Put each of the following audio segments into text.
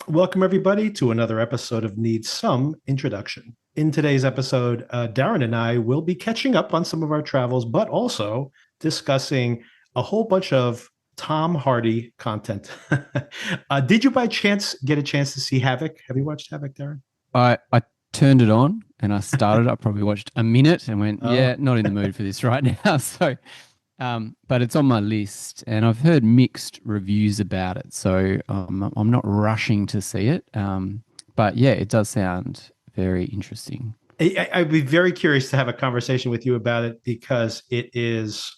Welcome, everybody, to another episode of Needs Some Introduction. In today's episode, Darren and I will be catching up on some of our travels, but also discussing a whole bunch of Tom Hardy content. Did you by chance get a chance to see Havoc? Have you watched Havoc, Darren? I turned it on and I started. I probably watched a minute and went, Oh, yeah, not in the mood for this right now. So, but it's on my list, and I've heard mixed reviews about it. So I'm not rushing to see it. But yeah, it does sound very interesting. I'd be very curious to have a conversation with you about it because it is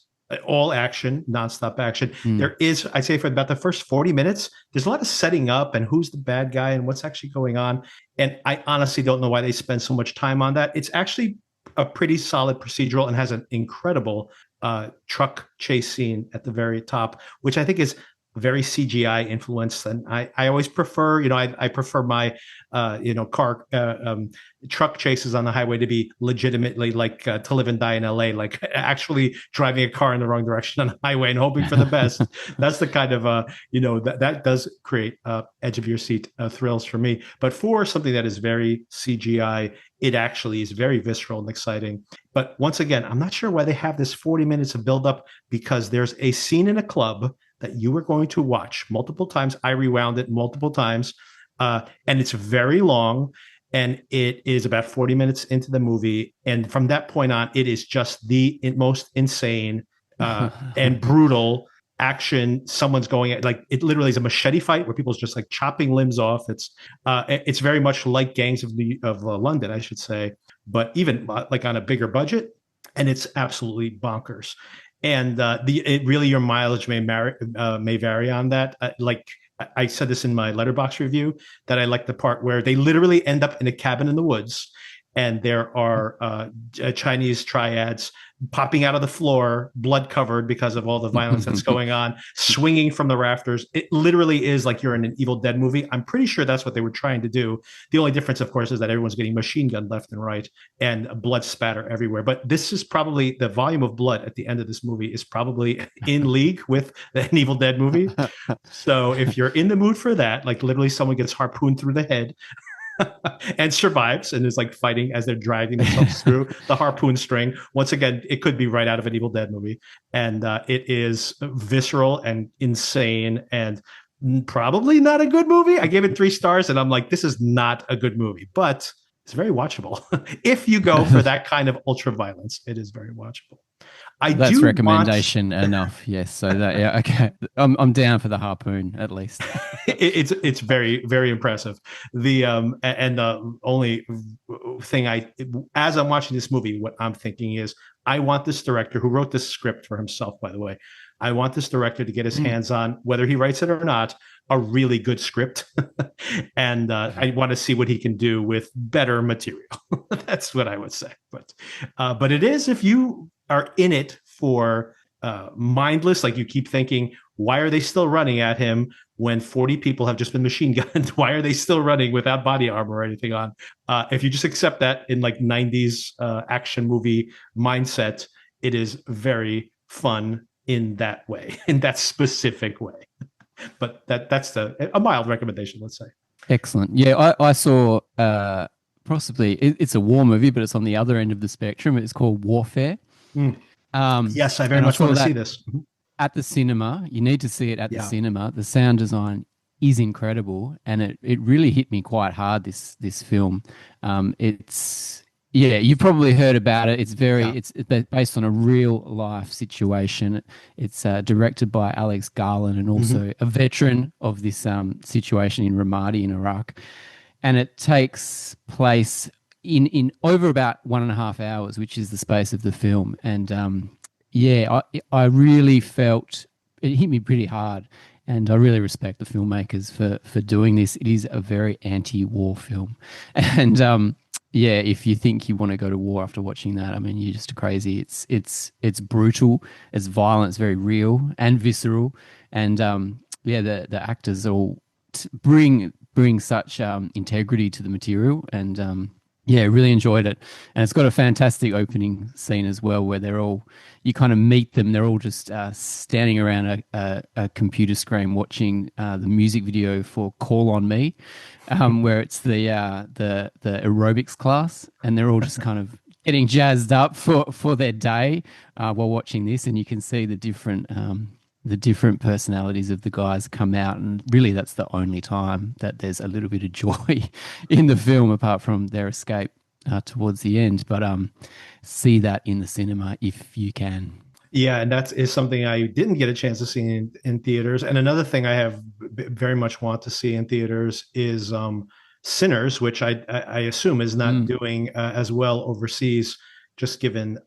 all action, nonstop action. Mm. There is, I'd say, for about the first 40 minutes, there's a lot of setting up and who's the bad guy and what's actually going on. And I honestly don't know why they spend so much time on that. It's actually a pretty solid procedural and has an incredible truck chase scene at the very top, which I think is very CGI influenced. And I always prefer, I prefer my, car truck chases on the highway to be legitimately like to live and die in LA, like actually driving a car in the wrong direction on the highway and hoping for the best. That's the kind of, that does create edge of your seat thrills for me. But for something that is very CGI, it actually is very visceral and exciting. But once again, I'm not sure why they have this 40 minutes of buildup because there's a scene in a club that you were going to watch multiple times. I rewound it multiple times, and it's very long. And it is about 40 minutes into the movie. And from that point on, it is just the most insane and brutal action. Someone's going at, like, it literally is a machete fight where people's just like chopping limbs off. It's very much like Gangs of London, I should say, but even like on a bigger budget. And it's absolutely bonkers. And really your mileage may vary on that. Like I said this in my letterbox review, that I like the part where they literally end up in a cabin in the woods, and there are Chinese triads popping out of the floor, blood covered because of all the violence that's going on, swinging from the rafters. It literally is like you're in an Evil Dead movie. I'm pretty sure that's what they were trying to do. The only difference, of course, is that everyone's getting machine gunned left and right and blood spatter everywhere. But this is probably the volume of blood at the end of this movie is probably in league with an Evil Dead movie. So if you're in the mood for that, like literally someone gets harpooned through the head and survives and is like fighting as they're driving themselves through the harpoon string. Once again, it could be right out of an Evil Dead movie. And it is visceral and insane and probably not a good movie. I gave it 3 stars and I'm like, this is not a good movie, but it's very watchable. If you go for that kind of ultra violence, it is very watchable. I That's do want recommendation enough. Yes. So that, yeah, okay. I'm down for the harpoon at least. it's very very impressive. The only thing as I'm watching this movie, what I'm thinking is I want this director who wrote this script for himself, by the way. I want this director to get his Mm. hands on, whether he writes it or not, a really good script, and I want to see what he can do with better material. That's what I would say. But it is, if you are in it for mindless, like you keep thinking, why are they still running at him when 40 people have just been machine gunned? Why are they still running without body armor or anything on? If you just accept that in like 90s action movie mindset, it is very fun in that way, in that specific way. But that's a mild recommendation, let's say. Excellent. Yeah, I saw possibly it's a war movie, but it's on the other end of the spectrum. It's called Warfare. Mm. Yes, I very And I much want saw to see that this. at the cinema. You need to see it at the Yeah. cinema. The sound design is incredible, and it really hit me quite hard. This film, it's yeah, you've probably heard about it. Yeah. It's based on a real life situation. It's directed by Alex Garland, and Mm-hmm. also a veteran of this situation in Ramadi in Iraq, and it takes place in over about 1.5 hours, which is the space of the film. And yeah, I really felt it hit me pretty hard, and I really respect the filmmakers for doing this. It is a very anti-war film, and yeah, if you think you want to go to war after watching that, I mean, you're just crazy. It's brutal, it's violent, it's very real and visceral, and yeah, the actors all bring such integrity to the material, and Yeah, really enjoyed it. And it's got a fantastic opening scene as well, where you kind of meet them. They're all just standing around a computer screen watching the music video for Call on Me, where it's the aerobics class. And they're all just kind of getting jazzed up for their day while watching this. And you can see the different personalities of the guys come out, and really that's the only time that there's a little bit of joy in the film apart from their escape towards the end. But see that in the cinema if you can. Yeah, and that is something I didn't get a chance to see in theaters. And another thing I have very much want to see in theaters is Sinners, which I assume is not Mm. doing as well overseas, just given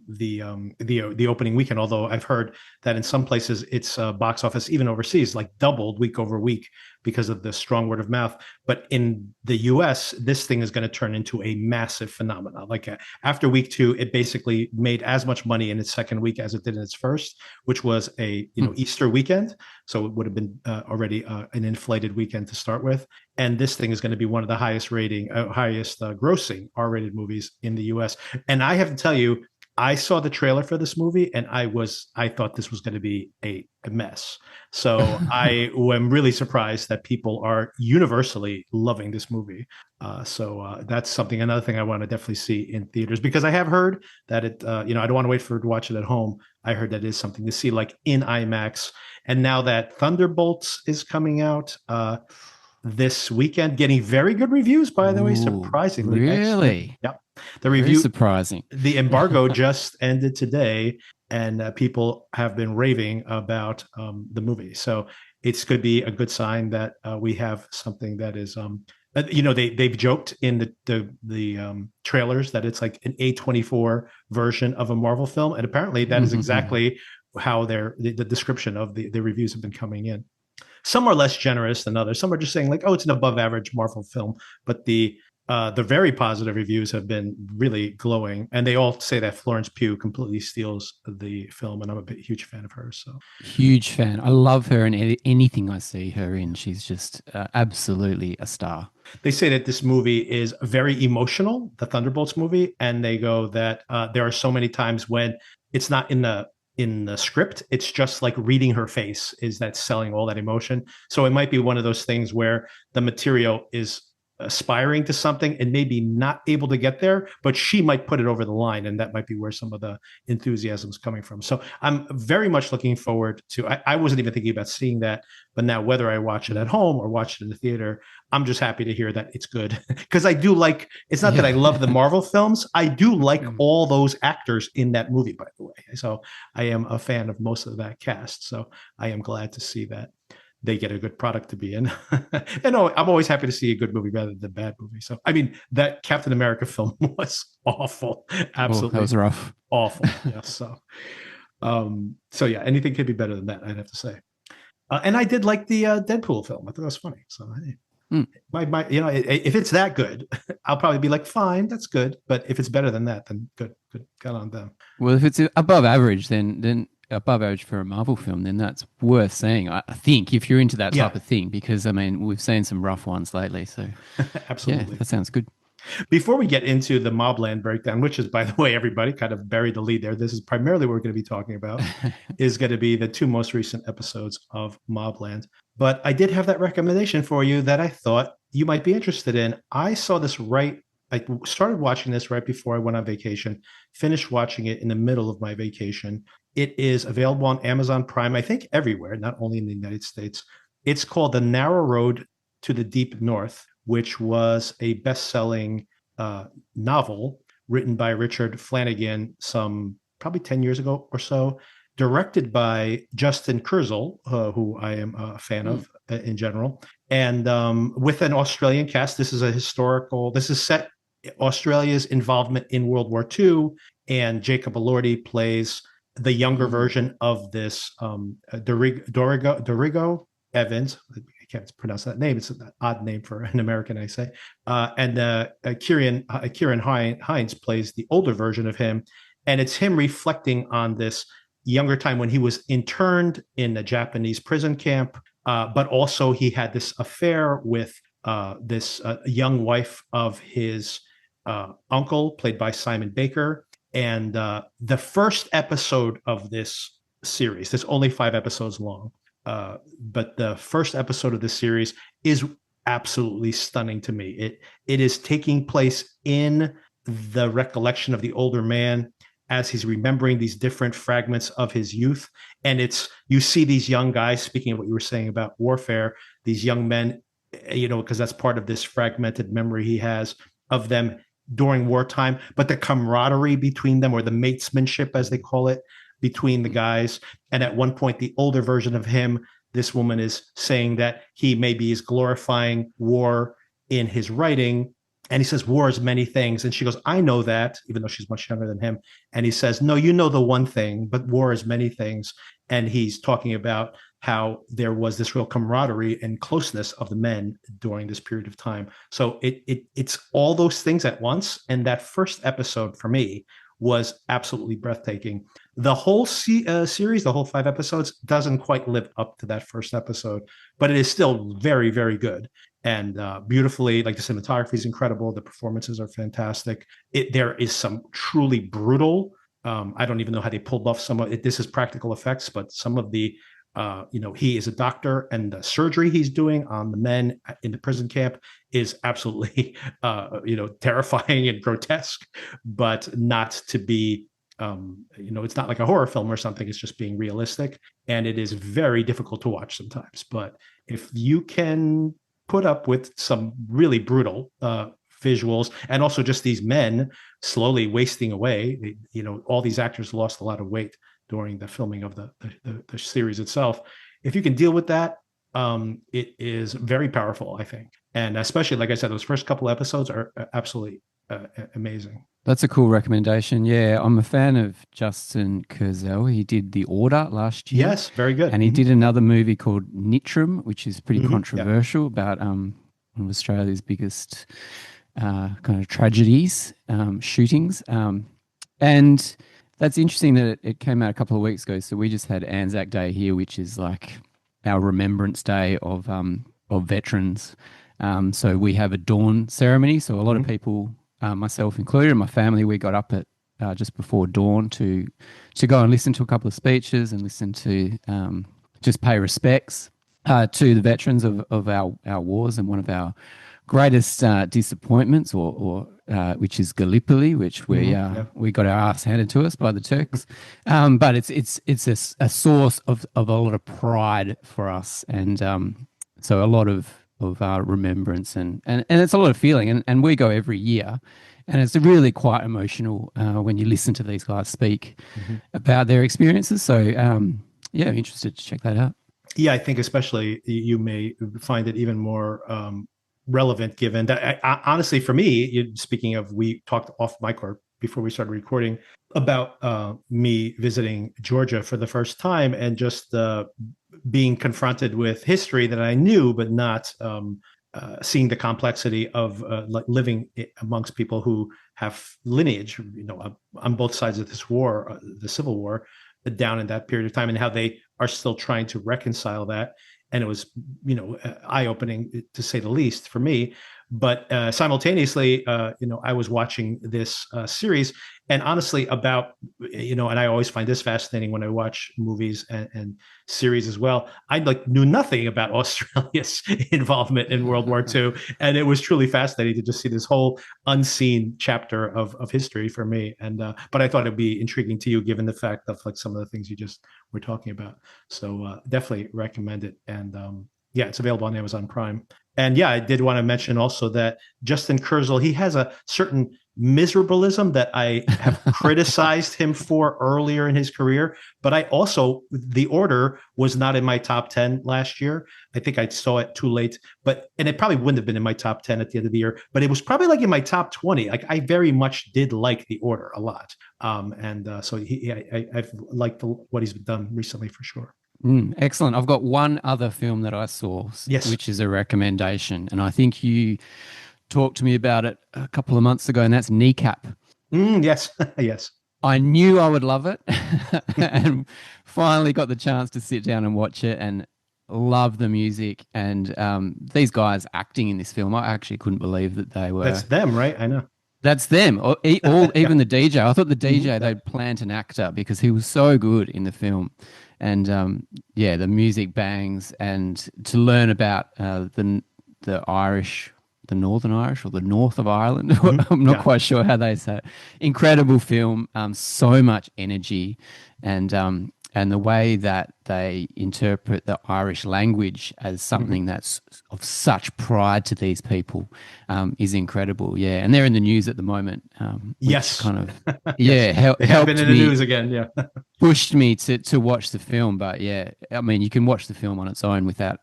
the opening weekend. Although I've heard that in some places its box office, even overseas, like doubled week over week because of the strong word of mouth. But in the US, this thing is going to turn into a massive phenomenon. Like after week two, it basically made as much money in its second week as it did in its first, which was a Mm. Easter weekend. So it would have been already an inflated weekend to start with. And this thing is going to be one of the highest grossing R-rated movies in the US. And I have to tell you, I saw the trailer for this movie and I thought this was going to be a mess. So I am really surprised that people are universally loving this movie. That's another thing I want to definitely see in theaters, because I have heard that I don't want to wait for to watch it at home. I heard that is something to see like in IMAX. And now that Thunderbolts is coming out, this weekend, getting very good reviews, by the way, Ooh, surprisingly excellent. really? Yep. The Very review, surprising. the embargo just ended today, and people have been raving about the movie. So it's going to be a good sign that we have something that is, they've joked in the trailers that it's like an A24 version of a Marvel film, and apparently that is exactly how the description of the reviews have been coming in. Some are less generous than others. Some are just saying like, "Oh, it's an above average Marvel film," but the very positive reviews have been really glowing, and they all say that Florence Pugh completely steals the film, and I'm a huge fan of hers. So Huge fan. I love her in anything I see her in. She's just absolutely a star. they say that this movie is very emotional, the Thunderbolts movie, and they go that there are so many times when it's not in the script, it's just like reading her face is that selling all that emotion. So it might be one of those things where the material is aspiring to something and maybe not able to get there, but she might put it over the line, and that might be where some of the enthusiasm is coming from. So I'm very much looking forward to. I wasn't even thinking about seeing that, but now whether I watch it at home or watch it in the theater, I'm just happy to hear that it's good, because I do like. It's not that I love the Marvel films. I do like all those actors in that movie, by the way. So I am a fan of most of that cast. So I am glad to see that they get a good product to be in. And I'm always happy to see a good movie rather than a bad movie. So, I mean, that Captain America film was awful. Oh, that Absolutely was rough. awful. Yes. So yeah, anything could be better than that, I'd have to say. And I did like the Deadpool film. I thought it was funny. So, hey, if it's that good, I'll probably be like, fine, that's good. But if it's better than that, then good, got on them. Well, if it's above average, then above average for a Marvel film, then that's worth seeing. I think if you're into that Yeah, type of thing, because I mean we've seen some rough ones lately. So yeah, absolutely. that sounds good. Before we get into the Mobland breakdown, which is, by the way, everybody kind of buried the lead there. This is primarily what we're going to be talking about, is going to be the two most recent episodes of Mobland. But I did have that recommendation for you that I thought you might be interested in. I saw this I started watching this right before I went on vacation, finished watching it in the middle of my vacation. It is available on Amazon Prime, I think everywhere, not only in the United States. It's called The Narrow Road to the Deep North, which was a best-selling novel written by Richard Flanagan some probably 10 years ago or so, directed by Justin Kurzel, who I am a fan of in general, and with an Australian cast. This is set Australia's involvement in World War II, and Jacob Elordi plays the younger version of this Dorigo Evans. I can't pronounce that name. It's an odd name for an American, I say. And Kieran Hines plays the older version of him, and it's him reflecting on this younger time when he was interned in a Japanese prison camp, but also he had this affair with this young wife of his uncle, played by Simon Baker. And the first episode of this series, there's only 5 episodes long, but the first episode of this series is absolutely stunning to me. It is taking place in the recollection of the older man as he's remembering these different fragments of his youth. And it's, you see these young guys, speaking of what you were saying about warfare, these young men, because that's part of this fragmented memory he has of them during wartime, but the camaraderie between them, or the matesmanship, as they call it, between the guys. And at one point, the older version of him, this woman is saying that he maybe is glorifying war in his writing. And he says, war is many things. And she goes, I know that, even though she's much younger than him. And he says, no, you know the one thing, but war is many things. And he's talking about how there was this real camaraderie and closeness of the men during this period of time. So it's all those things at once. And that first episode for me was absolutely breathtaking. The whole series, the whole 5 episodes, doesn't quite live up to that first episode, but it is still very, very good. And beautifully, like, the cinematography is incredible. The performances are fantastic. There is some truly brutal. I don't even know how they pulled off some of it. This is practical effects, but some of the, he is a doctor, and the surgery he's doing on the men in the prison camp is absolutely, terrifying and grotesque, but not to be, it's not like a horror film or something. It's just being realistic, and it is very difficult to watch sometimes. But if you can put up with some really brutal visuals, and also just these men slowly wasting away, all these actors lost a lot of weight during the filming of the series itself. If you can deal with that, it is very powerful, I think. And especially, like I said, those first couple episodes are absolutely amazing. That's a cool recommendation. Yeah, I'm a fan of Justin Kurzel. He did The Order last year. Yes, very good. And he did another movie called Nitram, which is pretty controversial, about one of Australia's biggest kind of tragedies, shootings. And that's interesting that it came out a couple of weeks ago. So we just had Anzac Day here, which is like our Remembrance Day of veterans. So we have a dawn ceremony. So a lot of people, myself included, and my family, we got up at just before dawn to go and listen to a couple of speeches and listen to just pay respects to the veterans of our wars. And one of our greatest disappointments, or which is Gallipoli, which we got our ass handed to us by the Turks. But it's a source of a lot of pride for us, and so a lot of remembrance, and it's a lot of feeling, and we go every year, and it's really quite emotional when you listen to these guys speak about their experiences. So I'm interested to check that out. Yeah, I think especially you may find it even more relevant, given that, honestly, for me, speaking of, we talked off mic or before we started recording about me visiting Georgia for the first time, and just being confronted with history that I knew, but not seeing the complexity of like living amongst people who have lineage, on both sides of this war, the Civil War, down in that period of time, and how they are still trying to reconcile that. And it was, eye-opening, to say the least, for me. But simultaneously, I was watching this series, and honestly, about, and I always find this fascinating when I watch movies and series as well. I knew nothing about Australia's involvement in World War II, and it was truly fascinating to just see this whole unseen chapter of history for me. And but I thought it'd be intriguing to you, given the fact of like some of the things you just were talking about. So definitely recommend it. And it's available on Amazon Prime. And I did want to mention also that Justin Kurzel, he has a certain miserableism that I have criticized him for earlier in his career. But I also, The Order was not in my top 10 last year. I think I saw it too late, and it probably wouldn't have been in my top 10 at the end of the year, but it was probably like in my top 20. Like, I very much did like The Order a lot. So I've liked what he's done recently, for sure. Excellent. I've got one other film that I saw, which is a recommendation, and I think you talked to me about it a couple of months ago, and that's Kneecap. Yes. Yes. I knew I would love it, and finally got the chance to sit down and watch it, and love the music, and these guys acting in this film. I actually couldn't believe that they were. That's them, right? I know. That's them. Yeah. Even the DJ. I thought the Mhm. DJ Yeah. they'd plant an actor because he was so good in the film, and yeah, the music bangs, and to learn about the Irish, the Northern Irish or the North of Ireland. Mhm. I'm not Yeah. quite sure how they say it. Incredible film. So much energy, and the way that they interpret the Irish language as Mhm. something that's of such pride to these people is incredible. Yeah, and they're in the news at the moment, which Yes. kind of Yes. yeah They have been helped in the me, news again. Yeah. pushed me to watch the film. But yeah, I mean, you can watch the film on its own without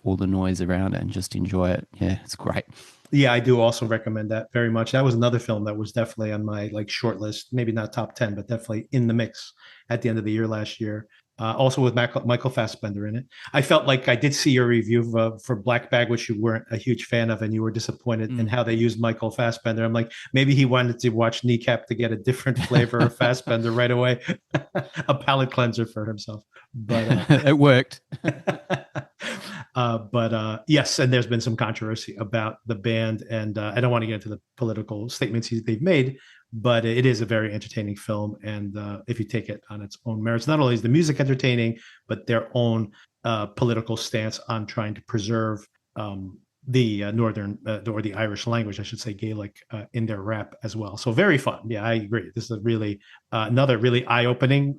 all the noise around it and just enjoy it. Yeah, it's great. Yeah, I do also recommend that very much. That was another film that was definitely on my like short list, maybe not top 10, but definitely in the mix at the end of the year last year. Also with Michael Fassbender in it. I felt like I did see your review for Black Bag, which you weren't a huge fan of, and you were disappointed in Mm. how they used Michael Fassbender. I'm like, maybe he wanted to watch Kneecap to get a different flavor of Fassbender right away, a palate cleanser for himself. But It worked. Yes, and there's been some controversy about the band, and I don't want to get into the political statements they've made, but it is a very entertaining film. And if you take it on its own merits, not only is the music entertaining, but their own political stance on trying to preserve the northern or the Irish language, I should say Gaelic, in their rap as well. So very fun. Yeah, I agree. This is a really another really eye-opening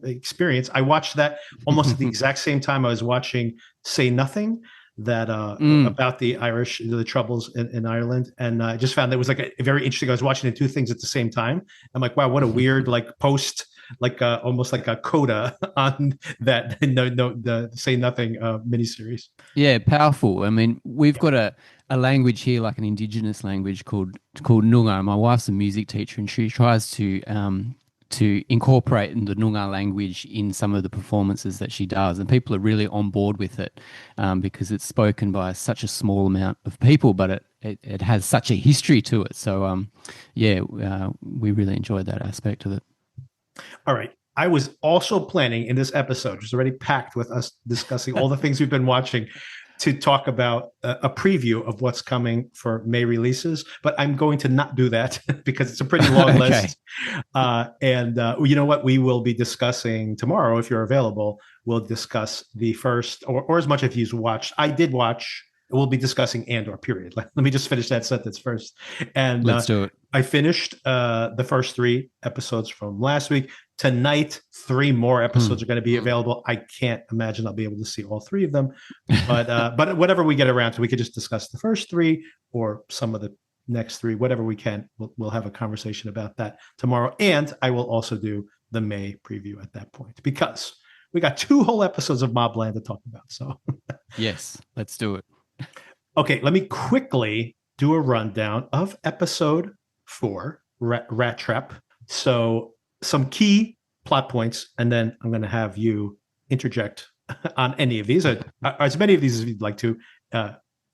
experience. I watched that almost at the exact same time I was watching Say Nothing, that Mm. about the Irish, the troubles in Ireland, and I just found that was like a very interesting. I was watching the two things at the same time. I'm like, wow, what a weird like post, like almost like a coda on that. No, the Say Nothing miniseries. Yeah, powerful. I mean, we've Yeah. got a language here, like an indigenous language called Noongar. My wife's a music teacher, and she tries to incorporate the Noongar language in some of the performances that she does, and people are really on board with it because it's spoken by such a small amount of people, but it has such a history to it. So, yeah, we really enjoyed that aspect of it. All right. I was also planning in this episode, which is already packed with us discussing all the things we've been watching, to talk about a preview of what's coming for May releases, but I'm going to not do that because it's a pretty long Okay. list. And you know what? We will be discussing tomorrow, if you're available. We'll discuss the first, or as much as you've watched. I did watch. We'll be discussing Andor. Period. Let me just finish that sentence first. And Let's do it. I finished the first three episodes from last week. Tonight, three more Hmm. episodes are going to be available. I can't imagine I'll be able to see all three of them, but whatever we get around to, we could just discuss the first three or some of the next three, whatever we can. We'll have a conversation about that tomorrow, and I will also do the May preview at that point because we got two whole episodes of Mobland to talk about. So, Yes, let's do it. okay, let me quickly do a rundown of episode 4, Rat Trap. So, some key plot points, and then I'm going to have you interject on any of these, as many of these as you'd like to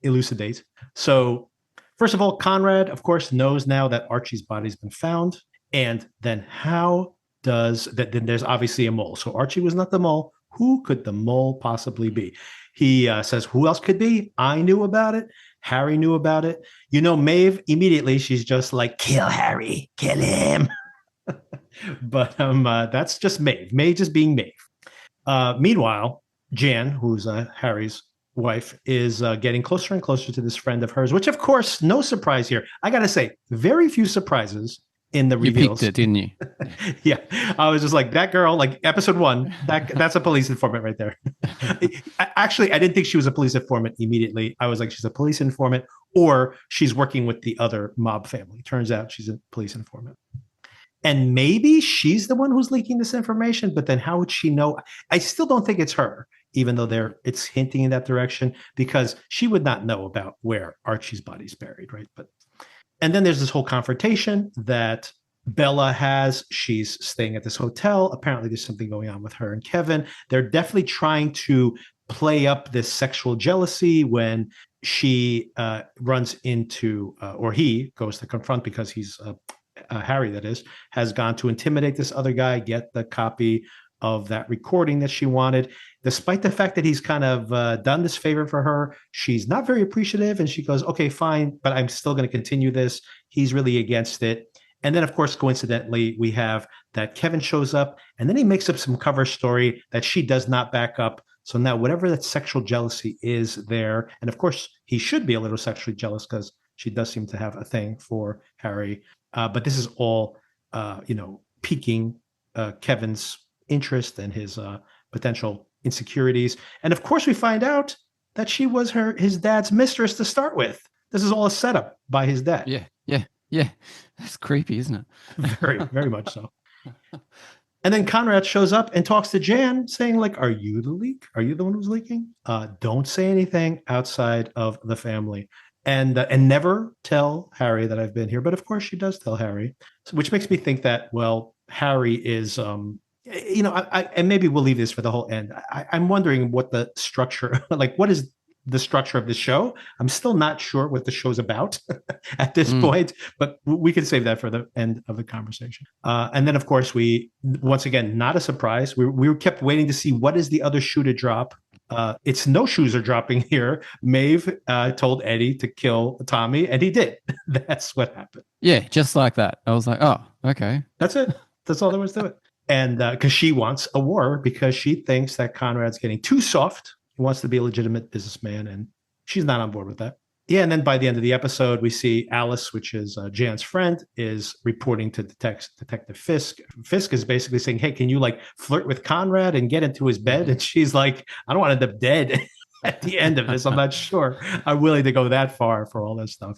elucidate. So, first of all, Conrad, of course, knows now that Archie's body's been found. And then how does that? Then there's obviously a mole. So Archie was not the mole. Who could the mole possibly be? He says, who else could be? I knew about it. Harry knew about it. You know, Mave, immediately, she's just like, kill Harry, kill him. But that's just Mave. Mave just being Mave. Meanwhile, Jan, who's Harry's wife, is getting closer and closer to this friend of hers, which, of course, no surprise here. I got to say, very few surprises in the You picked reveals. it, didn't you? Yeah, I was just like, that girl, like episode 1, that's a police informant right there. Actually, I didn't think she was a police informant immediately. I was like, she's a police informant, or she's working with the other mob family. Turns out she's a police informant. And maybe she's the one who's leaking this information, but then how would she know? I still don't think it's her, even though it's hinting in that direction, because she would not know about where Archie's body's buried, right? And then there's this whole confrontation that Bella has. She's staying at this hotel. Apparently, there's something going on with her and Kevin. They're definitely trying to play up this sexual jealousy when she runs into, or he goes to confront, because he's Harry, that is, has gone to intimidate this other guy, get the copy of that recording that she wanted. despite the fact that he's kind of done this favor for her, she's not very appreciative. And she goes, okay, fine, but I'm still going to continue this. He's really against it. And then, of course, coincidentally, we have that Kevin shows up and then he makes up some cover story that she does not back up. So now, whatever that sexual jealousy is there, and of course, he should be a little sexually jealous because she does seem to have a thing for Harry. But this is all, piquing Kevin's interest and his potential insecurities. And of course, we find out that she was his dad's mistress to start with. This is all a setup by his dad. Yeah. That's creepy, isn't it? Very, very much so. And then Conrad shows up and talks to Jan, saying, like, are you the leak? Are you the one who's leaking? Don't say anything outside of the family. And never tell Harry that I've been here. But of course, she does tell Harry, which makes me think that, well, Harry is, and maybe we'll leave this for the whole end. I'm wondering what the structure, like, what is the structure of the show? I'm still not sure what the show's about at this point, but we can save that for the end of the conversation. And then, of course, we, once again, not a surprise. We kept waiting to see what is the other shoe to drop. It's no shoes are dropping here. Mave told Eddie to kill Tommy, and he did. That's what happened. Yeah, just like that. I was like, oh, okay. That's it. That's all there was to it. And because she wants a war because she thinks that Conrad's getting too soft. He wants to be a legitimate businessman, and she's not on board with that. Yeah, and then by the end of the episode, we see Alice, which is Jan's friend, is reporting to Detective Fisk. Fisk is basically saying, hey, can you like flirt with Conrad and get into his bed? And she's like, I don't want to end up dead at the end of this. I'm not sure I'm willing to go that far for all this stuff.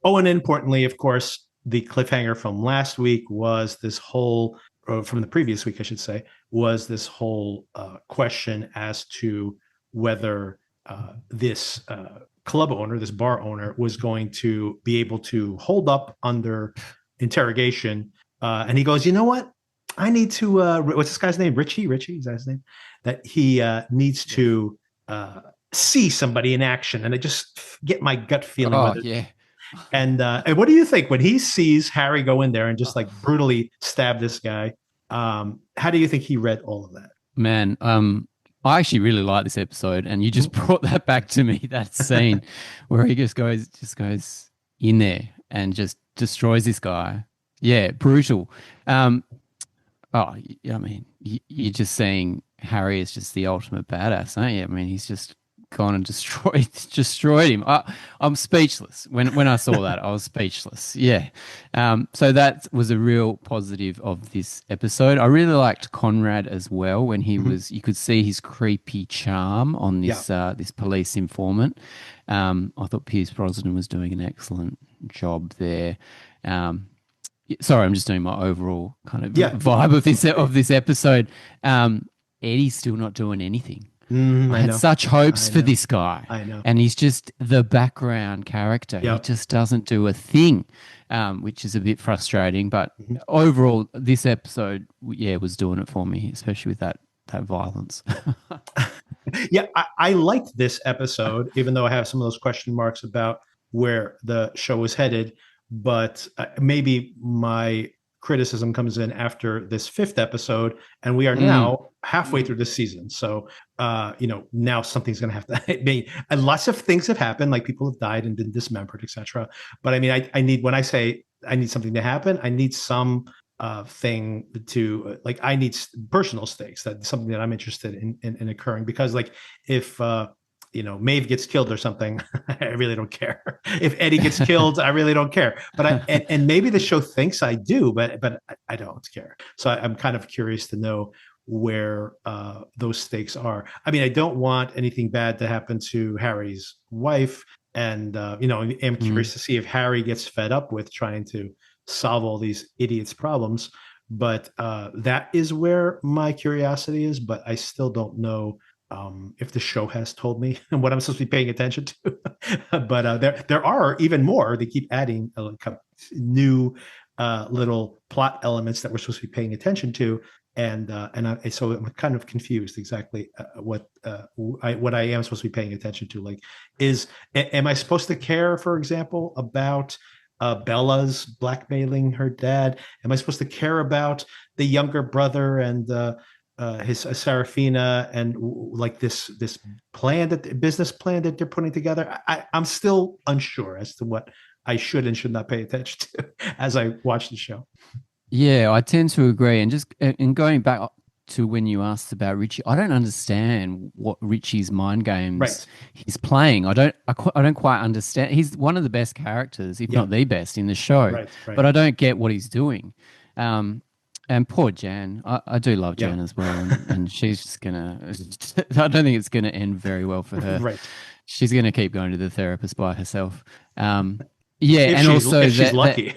Oh, and importantly, of course, the cliffhanger from last week was this whole, or from the previous week, I should say, was this whole question as to whether this club owner, this bar owner, was going to be able to hold up under interrogation. And he goes, you know what? I need to, what's this guy's name? Richie? Is that his name? That he needs to see somebody in action. And I just get my gut feeling. Oh, yeah. And what do you think when he sees Harry go in there and just like brutally stab this guy? How do you think he read all of that? Man, I actually really like this episode, and you just brought that back to me, that scene where he just goes in there and just destroys this guy. Yeah, brutal. I mean, you're just saying Harry is just the ultimate badass, aren't you? I mean, he's just gone and destroyed him. I'm speechless. When I saw that, I was speechless. Yeah. So that was a real positive of this episode. I really liked Conrad as well when he was. You could see his creepy charm on this this police informant. I thought Pierce Brosnan was doing an excellent job there. Sorry, I'm just doing my overall kind of vibe of this episode. Eddie's still not doing anything. I had such hopes for this guy. I know. And he's just the background character. Yep. He just doesn't do a thing, which is a bit frustrating. But overall, this episode, was doing it for me, especially with that violence. Yeah, I liked this episode, even though I have some of those question marks about where the show was headed. But maybe my criticism comes in after this 5th episode, and we are now halfway through the season. So, now something's going to have to be. And lots of things have happened, like people have died and been dismembered, etc. But I mean, I need, when I say I need something to happen, I need some thing to I need personal stakes. That's something that I'm interested in occurring, because like if Mave gets killed or something, I really don't care. If Eddie gets killed, I really don't care. But and maybe the show thinks I do, but I don't care. So I'm kind of curious to know where those stakes are. I mean, I don't want anything bad to happen to Harry's wife, and I'm curious to see if Harry gets fed up with trying to solve all these idiots' problems. But that is where my curiosity is. But I still don't know if the show has told me what I'm supposed to be paying attention to. But there are even more. They keep adding new little plot elements that we're supposed to be paying attention to, so I'm kind of confused exactly what I am supposed to be paying attention to. Am I supposed to care, for example, about Bella's blackmailing her dad? Am I supposed to care about the younger brother and his Serafina and like this plan that business plan that they're putting together. I'm still unsure as to what I should and should not pay attention to as I watch the show. Yeah, I tend to agree. And just and going back to when you asked about Richie, I don't understand what Richie's mind games Right. he's playing. I don't quite understand. He's one of the best characters, if Yeah. not the best, in the show, Right. Right. but I don't get what he's doing. And poor Jan, I do love Yeah. Jan as well, and she's just gonna. I don't think it's gonna end very well for her. Right. She's gonna keep going to the therapist by herself. Yeah, If and also she's that lucky.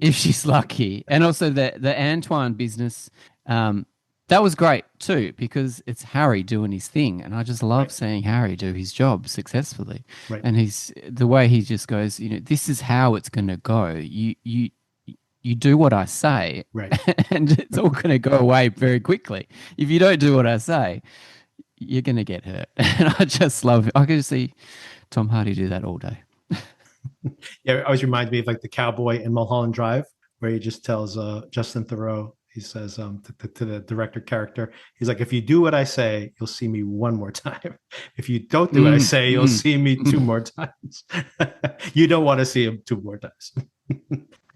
if she's lucky. And also the Antoine business, that was great too, because it's Harry doing his thing. And I just love Right. seeing Harry do his job successfully. Right. And he's the way he just goes, this is how it's gonna go. You do what I say, Right. and it's all gonna go away very quickly. If you don't do what I say, you're gonna get hurt. And I just love it. I can see Tom Hardy do that all day. Yeah, it always reminds me of like the cowboy in Mulholland Drive, where he just tells Justin Theroux, he says to the director character, he's like, if you do what I say, you'll see me one more time. If you don't do what I say, you'll see me two more times. You don't want to see him two more times.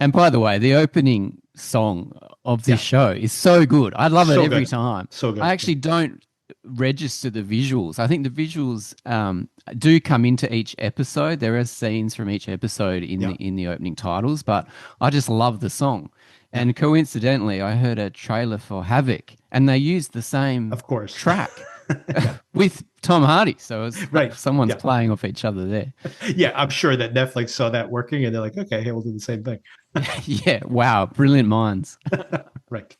And by the way, the opening song of this show is so good. I love it So every good. time. So good. I actually don't register the visuals. I think the visuals do come into each episode. There are scenes from each episode in the opening titles, but I just love the song. And coincidentally, I heard a trailer for Havoc, and they used the same Of course. track with Tom Hardy. So it's like someone's playing off each other there. Yeah, I'm sure that Netflix saw that working, and they're like, okay, hey, we'll do the same thing. Yeah, wow, brilliant minds. Right.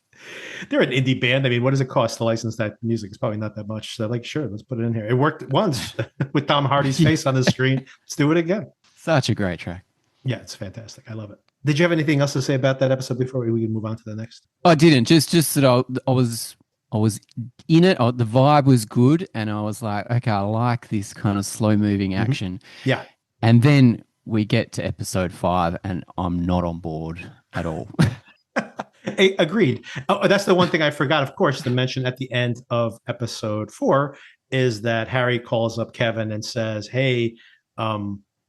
They're an indie band. I mean, what does it cost to license that music? It's probably not that much. So, like, sure, let's put it in here. It worked once with Tom Hardy's face on the screen. Let's do it again. Such a great track. Yeah, it's fantastic. I love it. Did you have anything else to say about that episode before we can move on to the next? I didn't. Just that I was in it. The vibe was good, and I was like, okay, I like this kind of slow moving action. Yeah. And then we get to episode 5, and I'm not on board at all. Agreed. Oh, that's the one thing I forgot, of course, to mention at the end of episode 4 is that Harry calls up Kevin and says, "Hey,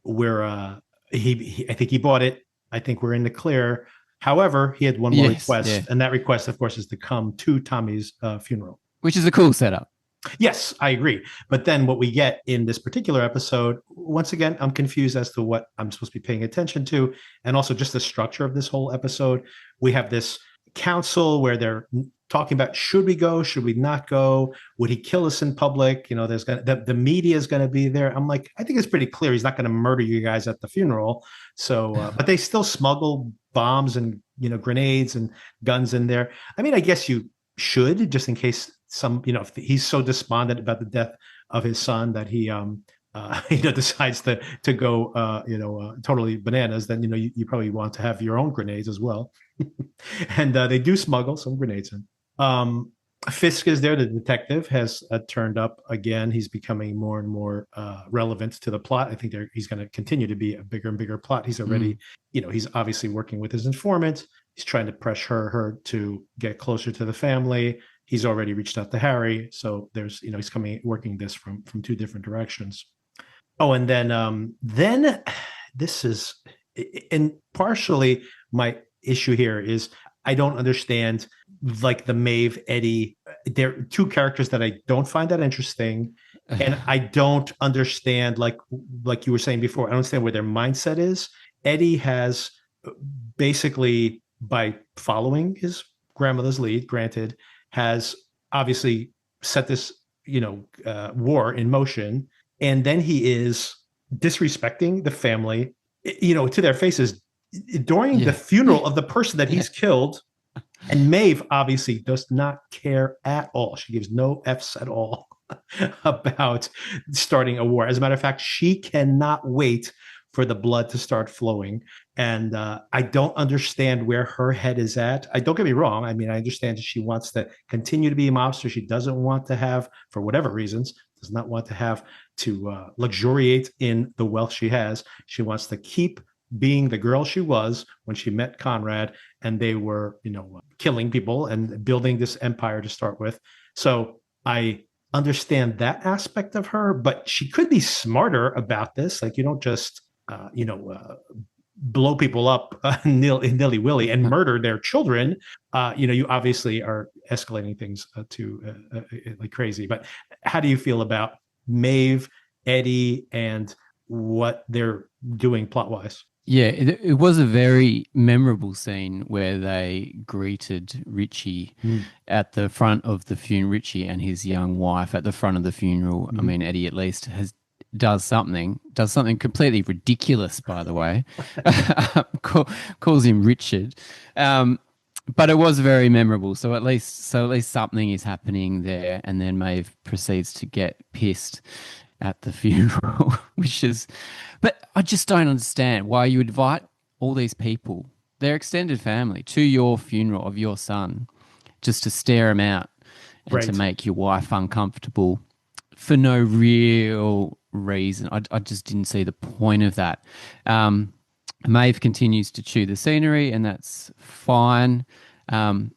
we're I think he bought it. I think we're in the clear. However, he had one more request, and that request, of course, is to come to Tommy's funeral, which is a cool setup. Yes, I agree. But then what we get in this particular episode, once again, I'm confused as to what I'm supposed to be paying attention to. And also just the structure of this whole episode. We have this council where they're talking about, should we go? Should we not go? Would he kill us in public? There's the media is going to be there. I'm like, I think it's pretty clear he's not going to murder you guys at the funeral. So, but they still smuggle bombs and, grenades and guns in there. I mean, I guess you should, just in case if he's so despondent about the death of his son that he decides to go totally bananas, then you probably want to have your own grenades as well. And they do smuggle some grenades in. Fisk is there. The detective has turned up again. He's becoming more and more relevant to the plot. I think he's going to continue to be a bigger and bigger plot. He's already, he's obviously working with his informant. He's trying to pressure her to get closer to the family. He's already reached out to Harry. So there's, he's working this from two different directions. Oh, and then this is, and partially my issue here is I don't understand, like the Mave, Eddie, they're two characters that I don't find that interesting. And I don't understand, like you were saying before, I don't understand where their mindset is. Eddie has basically, by following his grandmother's lead, granted, has obviously set this, war in motion. And then he is disrespecting the family, to their faces during the funeral of the person that he's killed. And Mave obviously does not care at all. She gives no F's at all about starting a war. As a matter of fact, she cannot wait for the blood to start flowing. And I don't understand where her head is at. Don't get me wrong. I mean, I understand that she wants to continue to be a mobster. She doesn't want to have, for whatever reasons, does not want to have to luxuriate in the wealth she has. She wants to keep being the girl she was when she met Conrad and they were, killing people and building this empire to start with. So I understand that aspect of her, but she could be smarter about this. Like, you don't just, blow people up nilly willy and murder their children. You obviously are escalating things like crazy. But how do you feel about Mave, Eddie, and what they're doing plot wise? Yeah, it was a very memorable scene where they greeted Richie Mm-hmm. at the front of the funeral. Richie and his young wife at the front of the funeral. I mean, Eddie at least has does something completely ridiculous, by the way. Calls him Richard, but it was very memorable. So at least something is happening there, and then Maeve proceeds to get pissed at the funeral, which is, but I just don't understand why you invite all these people, their extended family, to your funeral of your son, just to stare him out and to Right. make your wife uncomfortable for no real reason. I just didn't see the point of that. Maeve continues to chew the scenery, and that's fine. Um,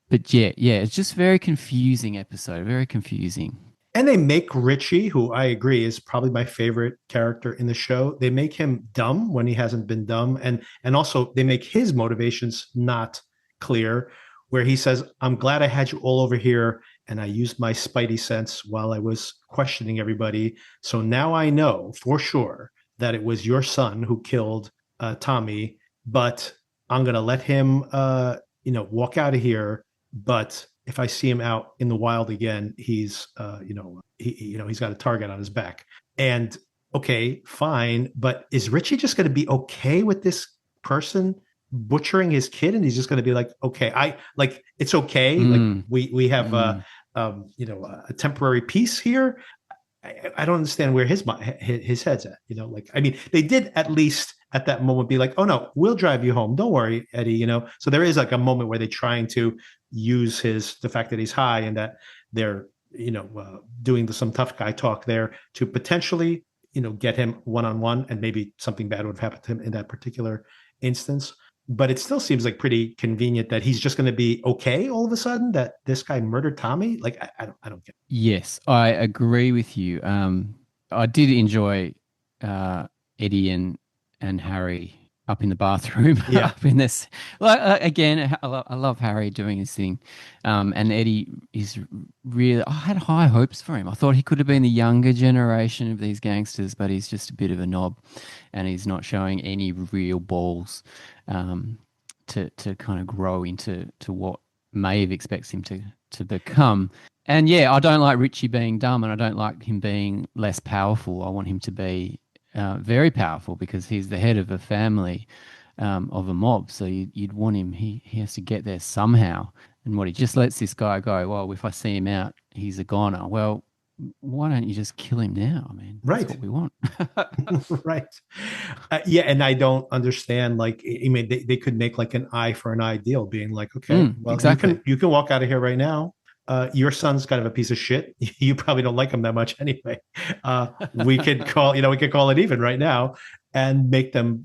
but yeah, it's just very confusing episode, very confusing. And they make Richie, who I agree is probably my favorite character in the show, they make him dumb when he hasn't been dumb. And also they make his motivations not clear, where he says, I'm glad I had you all over here and I used my spidey sense while I was questioning everybody. So now I know for sure that it was your son who killed Tommy, but I'm gonna let him walk out of here. But if I see him out in the wild again, he's got a target on his back. And okay, fine, but is Richie just going to be okay with this person butchering his kid, and he's just going to be like, okay, I like it's okay, like Mm, we have mm. a temporary peace here. I don't understand where his head's at. Like I mean, they did at least at that moment be like, "Oh no, we'll drive you home. Don't worry, Eddie." So there is like a moment where they're trying to use the fact that he's high and that they're doing some tough guy talk there to potentially get him one on one, and maybe something bad would have happened to him in that particular instance. But it still seems like pretty convenient that he's just going to be okay all of a sudden that this guy murdered Tommy. Like I don't get it. Yes, I agree with you. I did enjoy Eddie and Harry up in the bathroom, Yeah. up in this. Like again, I love Harry doing his thing, and Eddie is really. I had high hopes for him. I thought he could have been the younger generation of these gangsters, but he's just a bit of a knob, and he's not showing any real balls to kind of grow into what Maeve expects him to become. And yeah, I don't like Richie being dumb, and I don't like him being less powerful. I want him to be very powerful because he's the head of a family, of a mob. So you'd want him. He has to get there somehow. And what he just lets this guy go. Well, if I see him out, he's a goner. Well, why don't you just kill him now? I mean, that's Right. what we want. Right. Yeah, and I don't understand. Like, I mean, they could make like an eye for an eye deal, being like, okay, well, you Exactly. can you can walk out of here right now. Your son's kind of a piece of shit. You probably don't like him that much anyway. We could call it even right now and make them,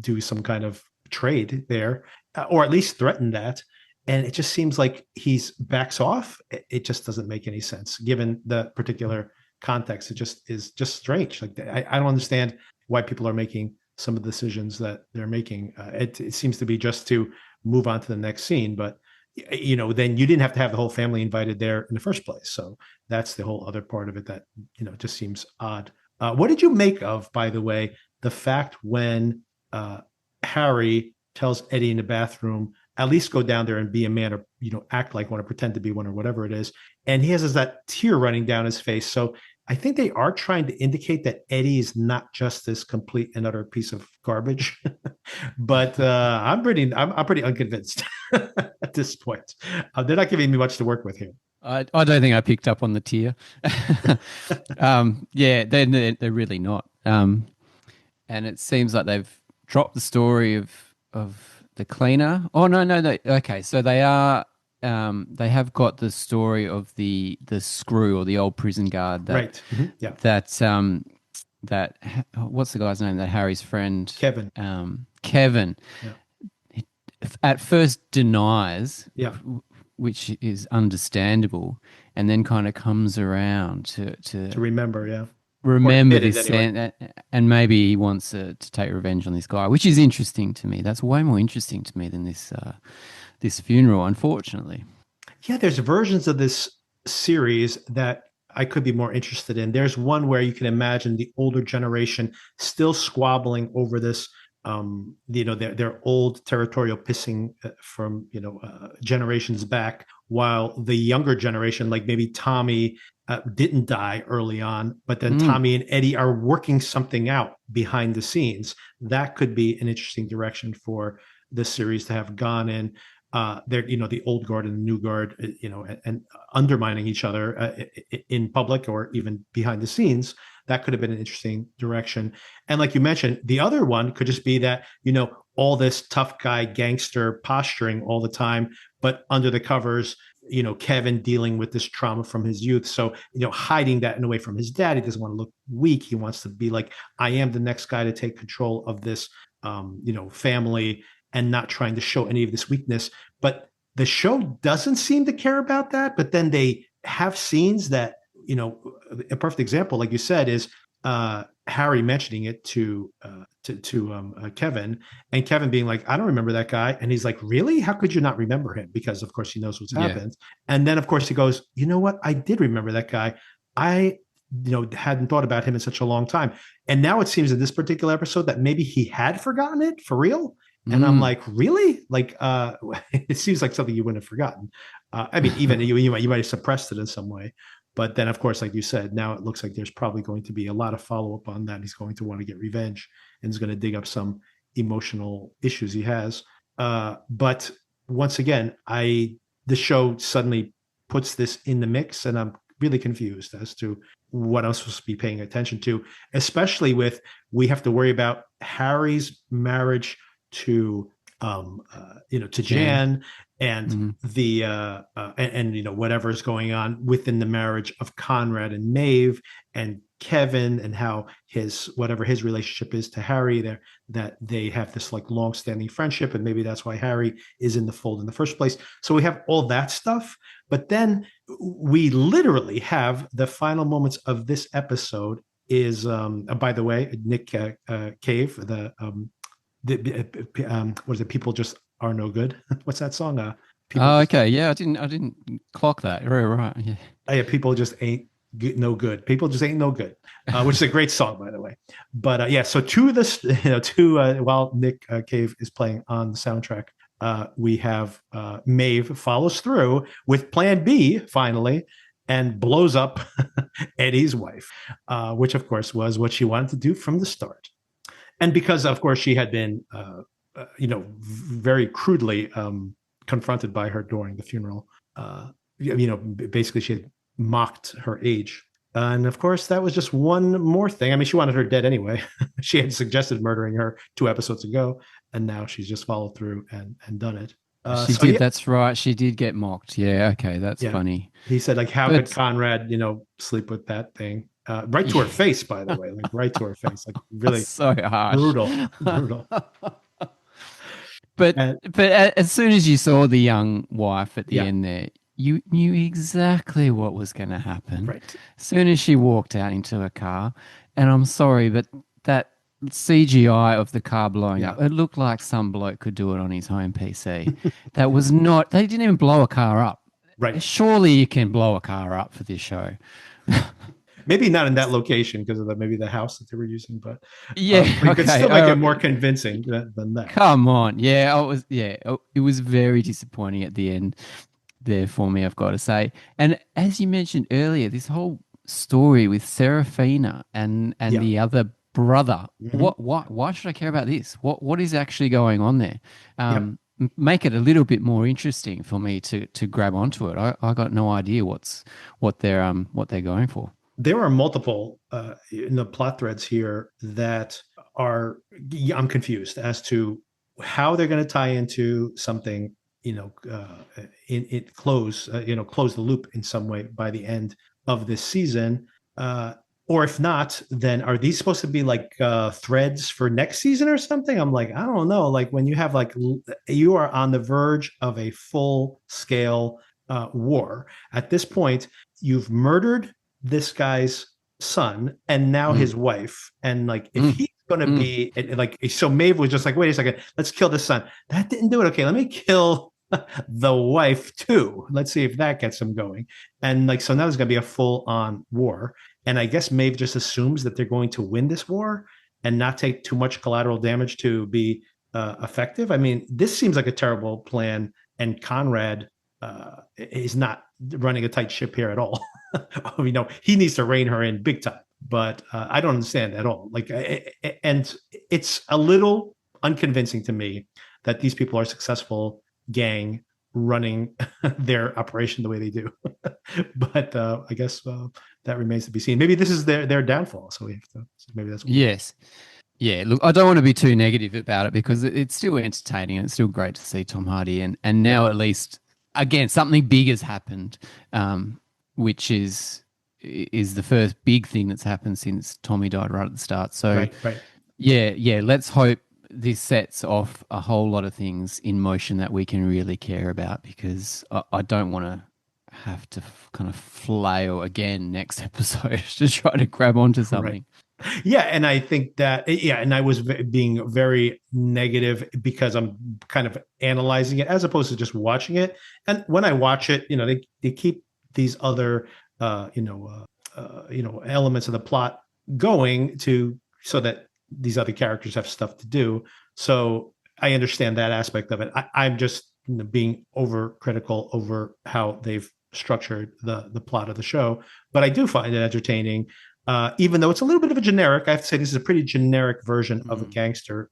do some kind of trade there, or at least threaten that. And it just seems like he's backs off. It just doesn't make any sense given the particular context. It just is just strange. Like I don't understand why people are making some of the decisions that they're making. It seems to be just to move on to the next scene, but then you didn't have to have the whole family invited there in the first place. So that's the whole other part of it that just seems odd. What did you make of, by the way, the fact when Harry tells Eddie in the bathroom, at least go down there and be a man, or act like one, or pretend to be one, or whatever it is, and he has that tear running down his face. So I think they are trying to indicate that Eddie is not just this complete and utter piece of garbage. But I'm pretty unconvinced at this point. They're not giving me much to work with here. I don't think I picked up on the tear. Yeah, they're really not. And it seems like they've dropped the story of the cleaner. Oh no. Okay, so they are. They have got the story of the screw, or the old prison guard Right. Yeah. that what's the guy's name? That Harry's friend, Kevin. Kevin. Yeah. At first denies Yeah. which is understandable, and then kind of comes around to To remember, yeah, or remember admit it this anyway. and maybe he wants to take revenge on this guy, which is interesting to me. That's way more interesting to me than this funeral, unfortunately. Yeah, there's versions of this series that I could be more interested in. There's one where you can imagine the older generation still squabbling over this, their old territorial pissing from generations back, while the younger generation, like maybe Tommy, didn't die early on, but then Mm, Tommy and Eddie are working something out behind the scenes. That could be an interesting direction for this series to have gone in. They're the old guard and the new guard, and undermining each other in public or even behind the scenes. That could have been an interesting direction. And like you mentioned, the other one could just be that all this tough guy gangster posturing all the time, but under the covers, Kevin dealing with this trauma from his youth. So, hiding that in a way from his dad. He doesn't want to look weak. He wants to be like, I am the next guy to take control of this, family, and not trying to show any of this weakness. But the show doesn't seem to care about that. But then they have scenes that, a perfect example, like you said, is Harry mentioning it to Kevin, and Kevin being like, "I don't remember that guy," and he's like, "Really? How could you not remember him?" Because of course he knows what's yeah. happened. And then of course he goes, "You know what? I did remember that guy. I." Hadn't thought about him in such a long time. And now it seems in this particular episode that maybe he had forgotten it for real. And I'm Mm. like, really? Like, it seems like something you wouldn't have forgotten. I mean, even you might have suppressed it in some way. But then, of course, like you said, now it looks like there's probably going to be a lot of follow up on that. He's going to want to get revenge and is going to dig up some emotional issues he has. But once again, the show suddenly puts this in the mix, and I'm really confused as to what I'm supposed to be paying attention to, especially with we have to worry about Harry's marriage to to Jan. Jan, and Mm. the and whatever's going on within the marriage of Conrad and Mave and Kevin, and how his relationship is to Harry, there that they have this like long-standing friendship, and maybe that's why Harry is in the fold in the first place. So we have all that stuff, but then we literally have the final moments of this episode is by the way, Nick Cave, what is it? People just are no good. What's that song? People Oh, just okay. Yeah, I didn't clock that. Right. Yeah. yeah, people just ain't no good. People just ain't no good, which is a great song, by the way. But yeah, so to this, while Nick Cave is playing on the soundtrack, we have Mave follows through with Plan B finally and blows up Eddie's wife, which of course was what she wanted to do from the start. And because of course she had been very crudely confronted by her during the funeral, basically she had mocked her age. And of course that was just one more thing. I mean, she wanted her dead anyway. She had suggested murdering her 2 episodes ago, and now she's just followed through and done it. She So did. yeah, That's right. She did get mocked. Yeah. Okay. That's yeah, funny. he said like, how could But Conrad sleep with that thing, right to her face, by the way, like right to her face, like really so harsh. brutal. But And as soon as you saw the young wife at the yeah, end there, you knew exactly what was going to happen. right. As soon as she walked out into her car, and I'm sorry, but that CGI of the car blowing Yeah, up, it looked like some bloke could do it on his home PC. That was not. They didn't even blow a car up. right. Surely you can blow a car up for this show. Maybe not in that location because of maybe the house that they were using, Yeah. but you could Okay. still make it more convincing than that. Come on. Yeah. It was very disappointing at the end there for me, I've got to say. And as you mentioned earlier, this whole story with Serafina and Yeah. the other brother, Hmm. why should I care about this? What is actually going on there? Yep. Make it a little bit more interesting for me to grab onto it. I got no idea what they're going for. There are multiple in the plot threads here that are, yeah, I'm confused as to how they're going to tie into something, in it close the loop in some way by the end of this season. Or if not, then are these supposed to be like threads for next season or something? I'm like, I don't know. Like when you have like you are on the verge of a full scale war. At this point, you've murdered this guy's son and now Mm. his wife. And like, if Mm. he's going to Mm. be like, so Mave was just like, wait a second, let's kill the son. That didn't do it. Okay, let me kill the wife too. Let's see if that gets him going. And like, so now there's going to be a full on war. And I guess Maeve just assumes that they're going to win this war and not take too much collateral damage to be effective. I mean, this seems like a terrible plan. And Conrad is not running a tight ship here at all. He needs to rein her in big time. But I don't understand at all. Like, and it's a little unconvincing to me that these people are successful gang running their operation the way they do. But I guess that remains to be seen. Maybe this is their downfall. So we have to. Maybe that's what Yes. Yeah, look, I don't want to be too negative about it because it's still entertaining and it's still great to see Tom Hardy. And now at least, again, something big has happened, which is the first big thing that's happened since Tommy died right at the start. So, right. yeah, let's hope this sets off a whole lot of things in motion that we can really care about because I don't want to have to kind of flail again next episode to try to grab onto something. Right. Yeah, and I think that and I was being very negative because I'm kind of analyzing it as opposed to just watching it. And when I watch it, they keep these other elements of the plot going so that these other characters have stuff to do. So I understand that aspect of it. I'm just being overcritical over how they've structured the plot of the show, but I do find it entertaining. Even though it's a little bit of a generic, I have to say this is a pretty generic version of a gangster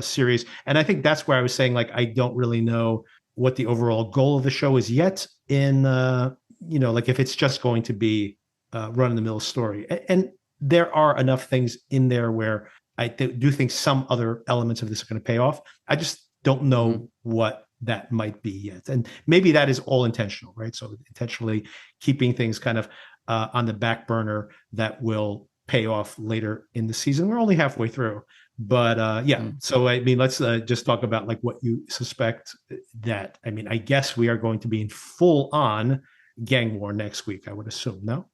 series. And I think that's where I was saying, like, I don't really know what the overall goal of the show is yet in, like if it's just going to be run-of-the-mill story. And there are enough things in there where I do think some other elements of this are going to pay off. I just don't know what that might be yet. And maybe that is all intentional, right? So intentionally keeping things kind of on the back burner that will pay off later in the season. We're only halfway through, but So I mean, let's just talk about like what you suspect that. I mean, I guess we are going to be in full on gang war next week. I would assume. No,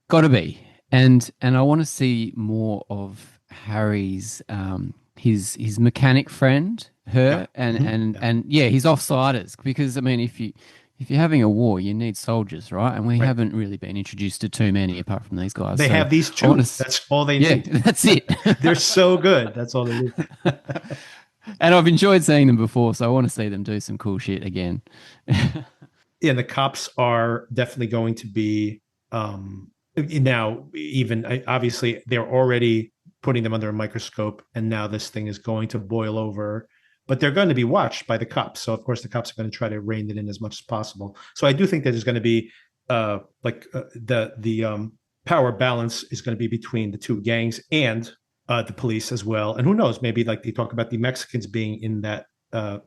got to be, and I want to see more of Harry's his mechanic friend, her, and his offsiders because I mean, if you're having a war, you need soldiers, right? And we haven't really been introduced to too many apart from these guys. They have these two. That's all they need. That's it. They're so good. That's all they need. And I've enjoyed seeing them before, so I want to see them do some cool shit again. Yeah, the cops are definitely going to be now even obviously they're already putting them under a microscope, and now this thing is going to boil over. But they're going to be watched by the cops. So, of course, the cops are going to try to rein it in as much as possible. So I do think that there's going to be the power balance is going to be between the two gangs and the police as well. And who knows, maybe like they talk about the Mexicans being in that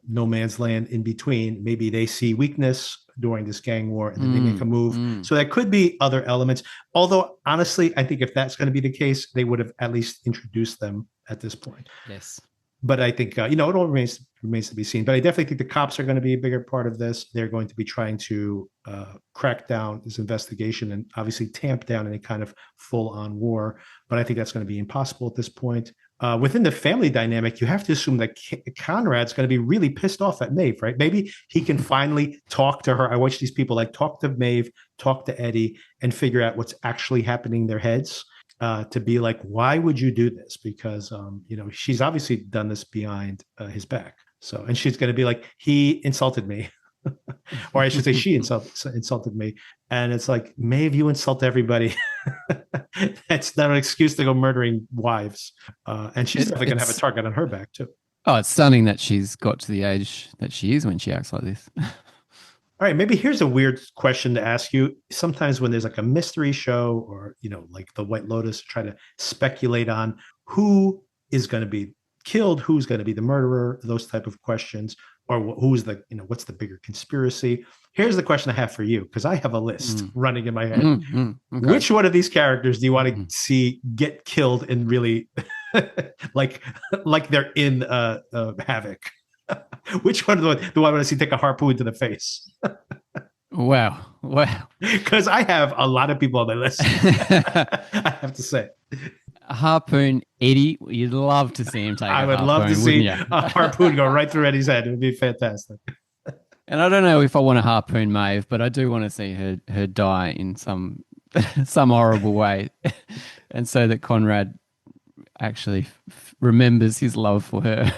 no man's land in between. Maybe they see weakness during this gang war and then they make a move. So there could be other elements. Although, honestly, I think if that's going to be the case, they would have at least introduced them at this point. Yes. But I think, it all remains to be seen. But I definitely think the cops are going to be a bigger part of this. They're going to be trying to crack down this investigation and obviously tamp down any kind of full-on war. But I think that's going to be impossible at this point. Within the family dynamic, you have to assume that Conrad's going to be really pissed off at Mave, right? Maybe he can finally talk to her. I watch these people like talk to Mave, talk to Eddie, and figure out what's actually happening in their heads. To be like, why would you do this? Because, she's obviously done this behind his back. So, and she's going to be like, he insulted me. Or I should say she insulted me. And it's like, Maeve, you insult everybody. That's not an excuse to go murdering wives. And she's definitely going to have a target on her back too. Oh, it's stunning that she's got to the age that she is when she acts like this. All right, maybe here's a weird question to ask you. Sometimes when there's like a mystery show or, like the White Lotus, try to speculate on who is going to be killed, who's going to be the murderer, those type of questions, or who's the, what's the bigger conspiracy? Here's the question I have for you, because I have a list running in my head. Okay. Which one of these characters do you want to see get killed in really like they're in Havoc? Which one do I want to see take a harpoon to the face? Wow. Wow. Because I have a lot of people on my list. I have to say. Harpoon Eddie, you'd love to see him take I a would love to harpoon, wouldn't see you? a harpoon go right through Eddie's head. It would be fantastic. And I don't know if I want to harpoon Mave, but I do want to see her die in some horrible way, and so that Conrad actually remembers his love for her.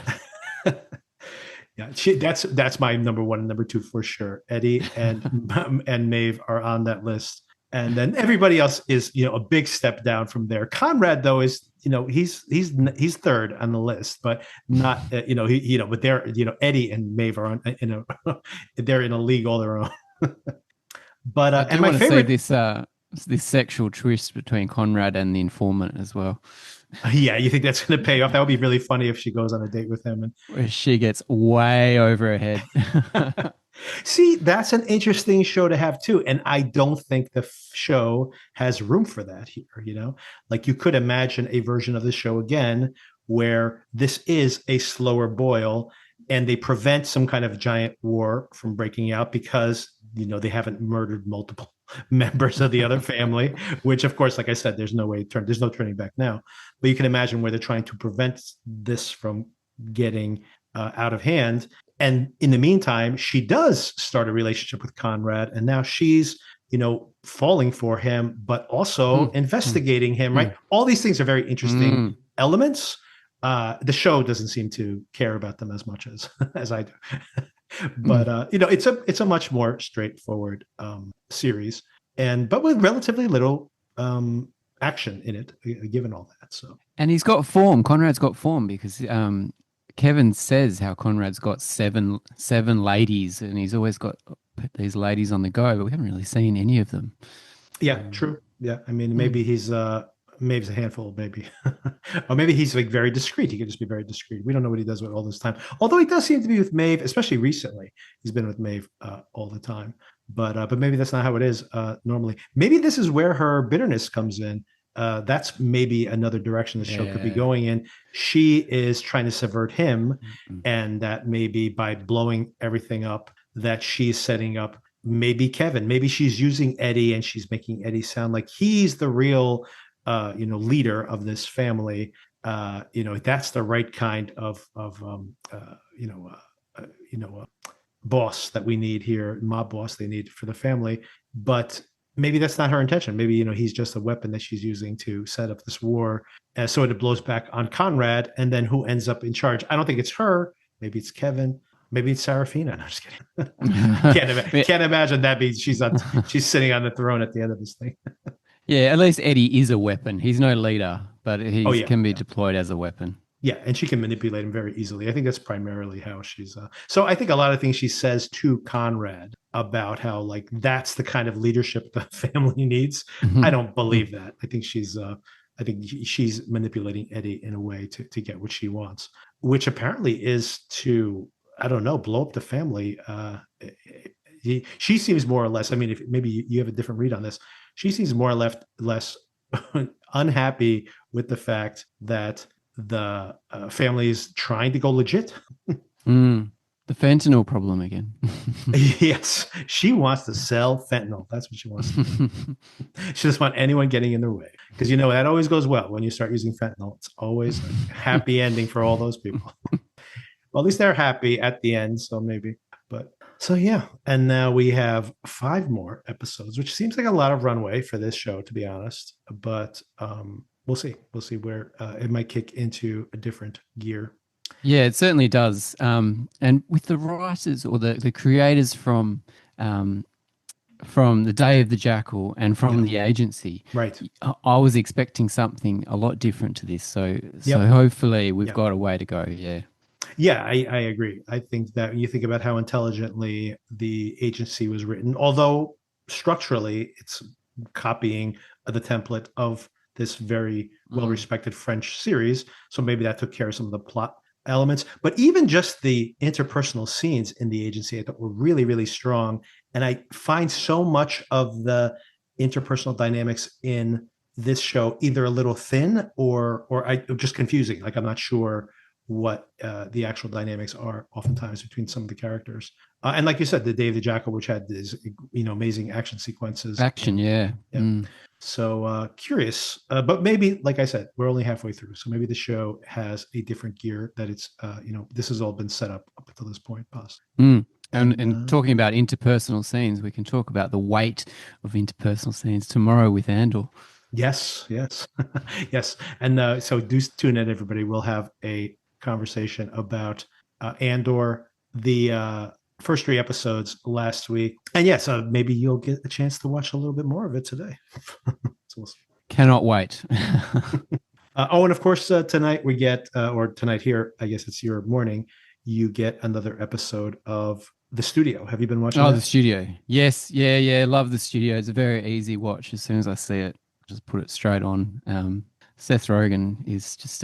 Yeah, that's my number one and number two for sure. Eddie and Mave are on that list, and then everybody else is a big step down from there. Conrad though is he's third on the list, but not but they're Eddie and Mave are on they're in a league all their own. But I and do my want to see favorite. this sexual twist between Conrad and the informant as well, Yeah, you think that's going to pay off? That would be really funny if she goes on a date with him. where she gets way over her head. See, that's an interesting show to have too, and I don't think the show has room for that here. Like you could imagine a version of the show again where this is a slower boil, and they prevent some kind of giant war from breaking out because they haven't murdered multiple members of the other family, which of course, like I said, there's no turning back now. But you can imagine where they're trying to prevent this from getting out of hand. And in the meantime, she does start a relationship with Conrad, and now she's falling for him, but also investigating him. Right, all these things are very interesting elements. The show doesn't seem to care about them as much as I do. But it's a much more straightforward series, but with relatively little action in it, given all that. So, And he's got form. Conrad's got form because Kevin says how Conrad's got seven ladies, and he's always got these ladies on the go, but we haven't really seen any of them. Yeah, true. Yeah, I mean, maybe he's maybe a handful, maybe, or maybe he's like very discreet. He could just be very discreet. We don't know what he does with all this time. Although he does seem to be with Mave, especially recently. He's been with Mave all the time. But maybe that's not how it is normally. Maybe this is where her bitterness comes in. That's maybe another direction the show could be going in. She is trying to subvert him, and that maybe by blowing everything up, that she's setting up maybe Kevin. Maybe she's using Eddie, and she's making Eddie sound like he's the real leader of this family. That's the right kind of boss that we need here, mob boss they need for the family. But maybe that's not her intention. Maybe he's just a weapon that she's using to set up this war. So it blows back on Conrad, and then who ends up in charge? I don't think it's her. Maybe it's Kevin. Maybe it's Serafina. No, I'm just kidding. Can't imagine that. She's sitting on the throne at the end of this thing. Yeah, at least Eddie is a weapon. He's no leader, but he can be deployed as a weapon. Yeah, and she can manipulate him very easily. I think that's primarily how she's. So I think a lot of things she says to Conrad about how like that's the kind of leadership the family needs. I don't believe that. I think she's manipulating Eddie in a way to get what she wants, which apparently is to, I don't know, blow up the family. She seems more or less. I mean, if maybe you have a different read on this, she seems more or less unhappy with the fact that the family is trying to go legit. The fentanyl problem again. Yes, she wants to sell fentanyl. That's what she wants to do. She doesn't want anyone getting in their way, because that always goes well when you start using fentanyl. It's always a happy ending for all those people. Well, at least they're happy at the end, so maybe. But so yeah, and now we have 5 more episodes, which seems like a lot of runway for this show, to be honest. But we'll see. We'll see where it might kick into a different gear. Yeah, it certainly does. And with the writers or the creators from the Day of the Jackal and from the agency, right? I was expecting something a lot different to this. So hopefully we've got a way to go. Yeah. Yeah, I agree. I think that when you think about how intelligently the agency was written, although structurally it's copying the template of this very well-respected French series, so maybe that took care of some of the plot elements. But even just the interpersonal scenes in the agency, I thought were really, really strong. And I find so much of the interpersonal dynamics in this show either a little thin or just confusing. Like I'm not sure what the actual dynamics are oftentimes between some of the characters. And like you said, the Day of the Jackal, which had these, amazing action sequences. Action, yeah. So curious, but maybe, like I said, we're only halfway through, so maybe the show has a different gear that it's, this has all been set up until this point, possibly. And talking about interpersonal scenes, we can talk about the weight of interpersonal scenes tomorrow with Andor. Yes, yes, yes. And so do tune in, everybody. We'll have a conversation about Andor, the first 3 episodes last week. And yes, maybe you'll get a chance to watch a little bit more of it today. So we'll see. Cannot wait. And of course, tonight we get, or tonight here, I guess it's your morning, you get another episode of The Studio. Have you been watching that? The Studio. Yes. Yeah. Love The Studio. It's a very easy watch. As soon as I see it, just put it straight on. Seth Rogen is just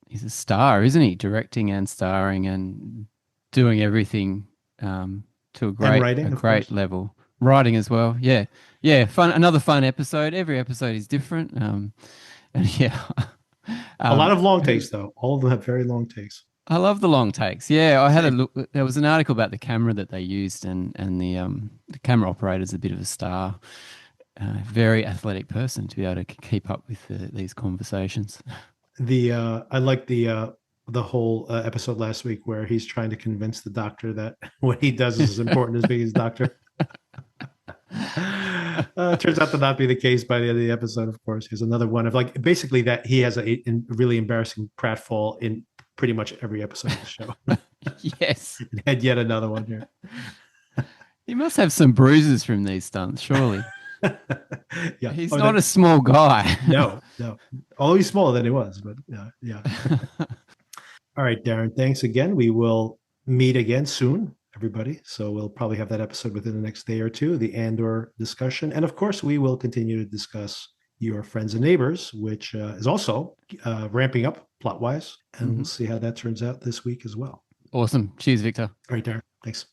he's a star, isn't he? Directing and starring and doing everything to a great level. Writing as well. Yeah. Fun. Another fun episode. Every episode is different. And yeah. A lot of long takes, though. All of them have very long takes. I love the long takes. Yeah, I had a look. There was an article about the camera that they used, and the camera operator's a bit of a star. Very athletic person to be able to keep up with these conversations. I like the whole episode last week where he's trying to convince the doctor that what he does is as important as being his doctor. Turns out to not be the case by the end of the episode. Of course, here's another one of basically that he has a really embarrassing pratfall in pretty much every episode of the show. Yes, and yet another one here. He must have some bruises from these stunts, surely. Yeah, he's not a small guy. No. Although he's smaller than he was, but yeah. All right, Darren. Thanks again. We will meet again soon, everybody. So we'll probably have that episode within the next day or two, the Andor discussion. And of course, we will continue to discuss Your Friends and Neighbors, which is also ramping up plot-wise. And we'll see how that turns out this week as well. Awesome. Cheers, Victor. All right, Darren. Thanks.